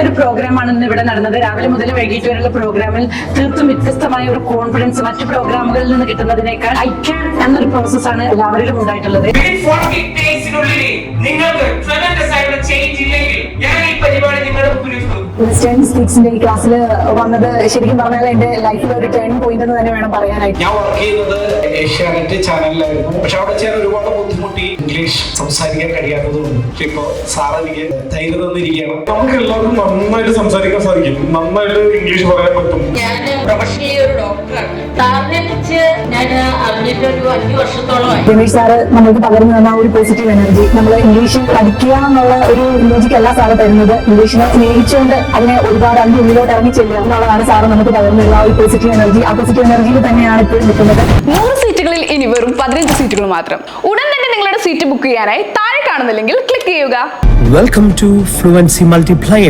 ഒരു പ്രോഗ്രാമാണ് ഇന്ന് ഇവിടെ നടന്നത്. രാവിലെ മുതൽ വൈകിട്ട് വരെയുള്ള പ്രോഗ്രാമിൽ തീർത്തും വ്യത്യസ്തമായ ഒരു കോൺഫിഡൻസ് മറ്റു പ്രോഗ്രാമുകളിൽ നിന്ന് കിട്ടുന്നതിനേക്കാൾ ഐ ക്യാൻ എന്നൊരു പ്രോസസ്സാണ് എല്ലാവരിലും ഉണ്ടായിട്ടുള്ളത്. സ്പീക്സിന്റെ ഈ ക്ലാസ്സിൽ വന്നത് ശരിക്കും പറഞ്ഞാൽ എന്റെ ലൈഫിൽ ഒരു ടേണിംഗ് പോയിന്റ് എന്ന് തന്നെ വേണം പറയാനായിട്ട്. ഞാൻ വർക്ക് ചെയ്യുന്നത് ഏഷ്യാനെറ്റ് ചാനലിലായിരുന്നു. പക്ഷെ അവിടെ ചെയ്യാൻ ഒരുപാട് ബുദ്ധിമുട്ടി ഇംഗ്ലീഷ് സംസാരിക്കാൻ കഴിയാത്തതുകൊണ്ട് ഇപ്പൊ സാറ് എനിക്ക് ധൈര്യം തന്നിരിക്കുകയാണ്. നമുക്ക് എല്ലാവർക്കും നന്നായിട്ട് സംസാരിക്കാൻ സാധിക്കും, നന്നായിട്ട് ഇംഗ്ലീഷ് പറയാൻ പറ്റും. ഞാൻ പ്രൊഫഷണലി ഒരു ഡോക്ടറാണ്. സാറിനെ കുറിച്ച് ഞാൻ അറിഞ്ഞിട്ട് ഒരു 5 വർഷത്തോളമായി. രമേശ് സാറ് നമുക്ക് പകർന്നു തന്ന ഒരു പോസിറ്റീവ് എനർജി, നമ്മൾ ഇംഗ്ലീഷ് പഠിക്കുക എന്നുള്ള ഒരു ലോജിക്ക് അല്ല സാറ് തരുന്നത്, ഇംഗ്ലീഷിനെ സ്നേഹിച്ചുകൊണ്ട് അതിനെ ഒരുപാട് അതിന്റെ ഉള്ളിലോട്ട് ഇറങ്ങി ചെല്ലുക എന്നുള്ളതാണ് സാറ് നമുക്ക് പകർന്നുള്ള ഒരു പോസിറ്റീവ് എനർജി. ആ പോസിറ്റീവ് എനർജിയിൽ തന്നെയാണ് ഇപ്പോഴും നിൽക്കുന്നത്. 100 സീറ്റുകളിൽ ഇനി വെറും 15 സീറ്റുകൾ മാത്രം. ഉടൻ തന്നെ നിങ്ങളുടെ സീറ്റ് ബുക്ക് ചെയ്യാനായി താഴെ കാണുന്ന ലിങ്കിൽ ക്ലിക്ക് ചെയ്യുക. Welcome to Fluency Multiplier.